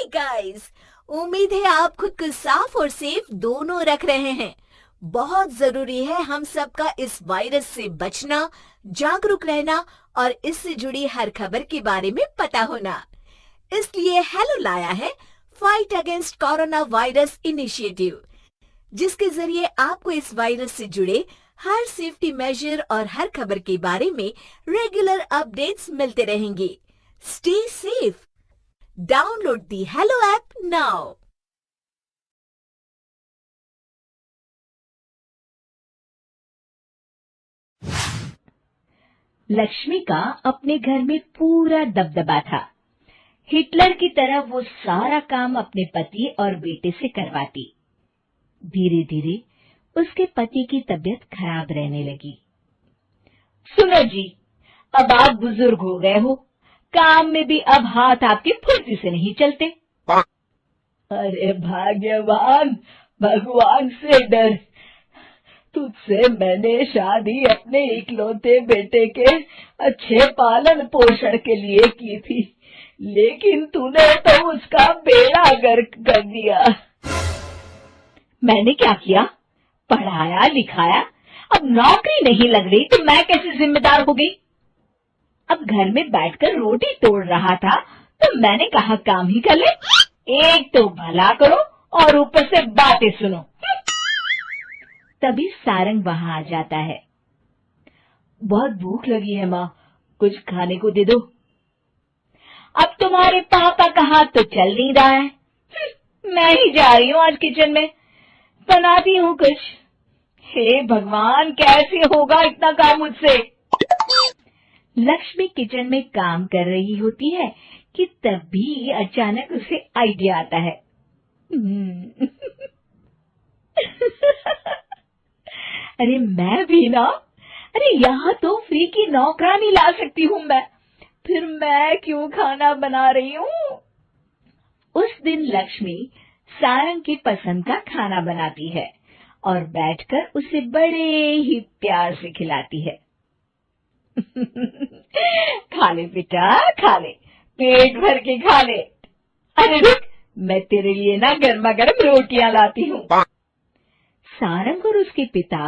Hi guys, उम्मीद है आप खुद को साफ और सेफ दोनों रख रहे हैं। बहुत जरूरी है हम सबका इस वायरस से बचना, जागरूक रहना और इससे जुड़ी हर खबर के बारे में पता होना। इसलिए हेलो लाया है fight against corona virus initiative, जिसके जरिए आपको इस वायरस से जुड़े हर सेफ्टी मेजर और हर खबर के बारे में रेगुलर अपडेट्स मिलते रहेंगे। Stay safe. Download the Hello app now. Lakshmi का अपने घर में पूरा दबदबा था। हिटलर की तरह वो सारा काम अपने पति और बेटे से करवाती। धीरे धीरे उसके पति की तबीयत खराब रहने लगी। सुनो जी, अब आप बुजुर्ग हो गए हो, काम में भी अब हाथ आपके फुर्ती से नहीं चलते। अरे भाग्यवान, भगवान से डर। तुझसे मैंने शादी अपने इकलौते बेटे के अच्छे पालन पोषण के लिए की थी, लेकिन तूने तो उसका बेड़ा गर्क कर दिया। मैंने क्या किया? पढ़ाया लिखाया, अब नौकरी नहीं लग रही तो मैं कैसे जिम्मेदार हो गई? अब घर में बैठकर रोटी तोड़ रहा था तो मैंने कहा काम ही कर ले। एक तो भला करो और ऊपर से बातें सुनो। तभी सारंग वहां आ जाता है। बहुत भूख लगी है माँ, कुछ खाने को दे दो। अब तुम्हारे पापा का हाथ तो चल नहीं रहा है। मैं ही जा रही हूँ आज किचन में, बनाती हूँ कुछ। हे भगवान, कैसे होगा इतना काम मुझसे? लक्ष्मी किचन में काम कर रही होती है कि तभी अचानक उसे आइडिया आता है। अरे मैं भी ना, अरे यहाँ तो फ्री की नौकरानी ला सकती हूँ मैं, फिर मैं क्यों खाना बना रही हूँ? उस दिन लक्ष्मी सारंग की पसंद का खाना बनाती है और बैठकर उसे बड़े ही प्यार से खिलाती है। खा ले बेटा, खा ले, पेट भर के खा ले। अरे रुक, मैं तेरे लिए ना गर्मा गर्म रोटियां लाती हूँ। सारंग और उसके पिता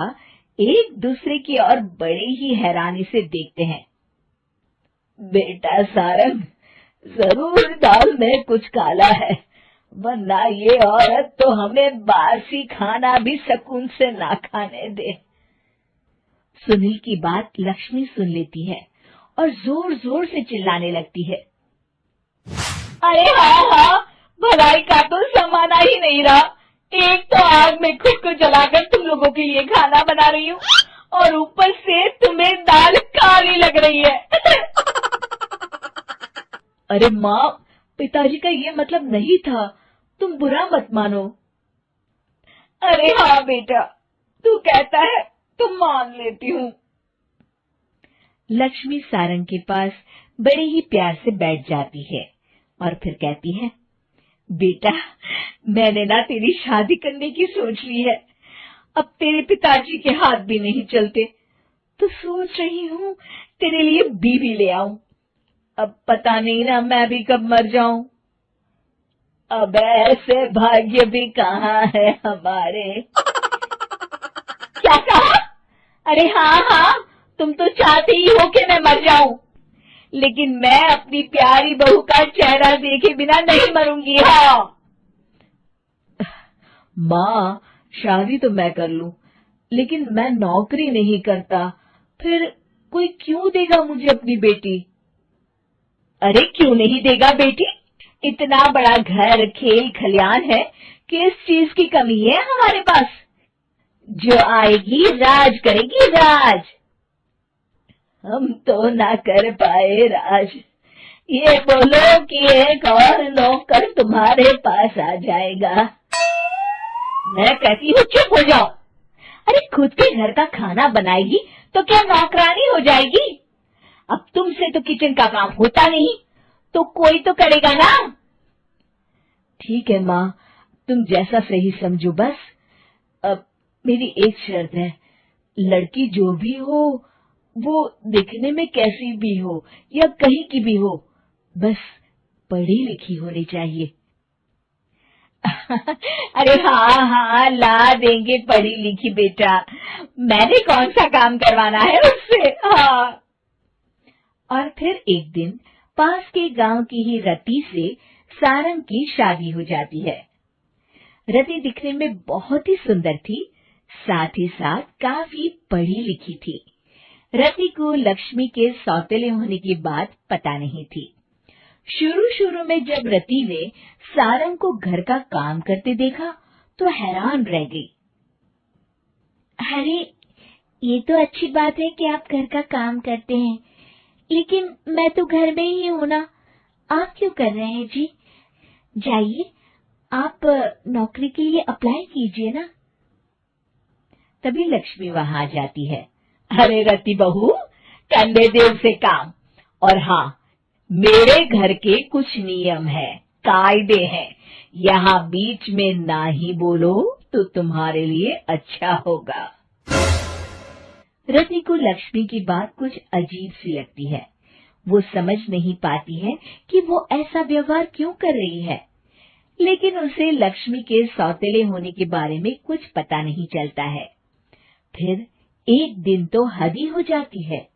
एक दूसरे की ओर बड़े ही हैरानी से देखते हैं। बेटा सारंग, जरूर दाल में कुछ काला है, वरना ये औरत तो हमें बासी खाना भी सुकून से ना खाने दे। सुनील की बात लक्ष्मी सुन लेती है और जोर जोर से चिल्लाने लगती है। अरे हाँ, भलाई का तो जमाना ही नहीं रहा। एक तो आग में खुद को जलाकर तुम लोगों के लिए खाना बना रही हूँ और ऊपर से तुम्हें दाल काली लग रही है। अरे माँ, पिताजी का ये मतलब नहीं था, तुम बुरा मत मानो। अरे हाँ बेटा, तू कहता है तो मान लेती हूँ। लक्ष्मी सारंग के पास बड़े ही प्यार से बैठ जाती है और फिर कहती है, बेटा मैंने ना तेरी शादी करने की सोच ली है। अब तेरे पिताजी के हाथ भी नहीं चलते, तो सोच रही हूँ तेरे लिए बीवी ले आऊं। अब पता नहीं ना मैं भी कब मर जाऊं। अब ऐसे भाग्य भी कहाँ है हमारे। क्या कहा? अरे हाँ, तुम तो चाहती ही हो कि मैं मर जाऊं, लेकिन मैं अपनी प्यारी बहू का चेहरा देखे बिना नहीं मरूंगी। हाँ माँ, शादी तो मैं कर लूं, लेकिन मैं नौकरी नहीं करता, फिर कोई क्यों देगा मुझे अपनी बेटी? अरे क्यों नहीं देगा बेटी? इतना बड़ा घर, खेल खलियान है, किस चीज की कमी है हमारे पास? जो आएगी राज करेगी, राज। हम तो ना कर पाए राज, ये बोलो कि एक और नौकर तुम्हारे पास आ जाएगा। मैं कहती हूँ चुप हो जाओ। अरे खुद के घर का खाना बनाएगी तो क्या नौकरानी हो जाएगी? अब तुमसे तो किचन का काम होता नहीं, तो कोई तो करेगा ना। ठीक है माँ, तुम जैसा सही समझो बस। अब मेरी एक शर्त है, लड़की जो भी हो वो दिखने में कैसी भी हो या कहीं की भी हो, बस पढ़ी लिखी होनी चाहिए। अरे हाँ हाँ, ला देंगे पढ़ी लिखी बेटा, मैंने कौन सा काम करवाना है उससे। हाँ। और फिर एक दिन पास के गांव की ही रति से सारंग की शादी हो जाती है। रति दिखने में बहुत ही सुंदर थी, साथ ही साथ काफी पढ़ी लिखी थी। रति को लक्ष्मी के सौतेले होने की बात पता नहीं थी। शुरू शुरू में जब रति ने सारंग को घर का काम करते देखा तो हैरान रह गई। अरे, ये तो अच्छी बात है कि आप घर का काम करते हैं, लेकिन मैं तो घर में ही हूं ना, आप क्यों कर रहे हैं जी? जाइए, आप नौकरी के लिए अप्लाई कीजिए ना। तभी लक्ष्मी वहां आ जाती है। अरे रति बहू, करने दे उसे काम। और हाँ, मेरे घर के कुछ नियम है, कायदे हैं, यहाँ बीच में ना ही बोलो तो तुम्हारे लिए अच्छा होगा। रति को लक्ष्मी की बात कुछ अजीब सी लगती है। वो समझ नहीं पाती है कि वो ऐसा व्यवहार क्यों कर रही है, लेकिन उसे लक्ष्मी के सौतेले होने के बारे में कुछ पता नहीं चलता है। फिर एक दिन तो हद ही हो जाती है।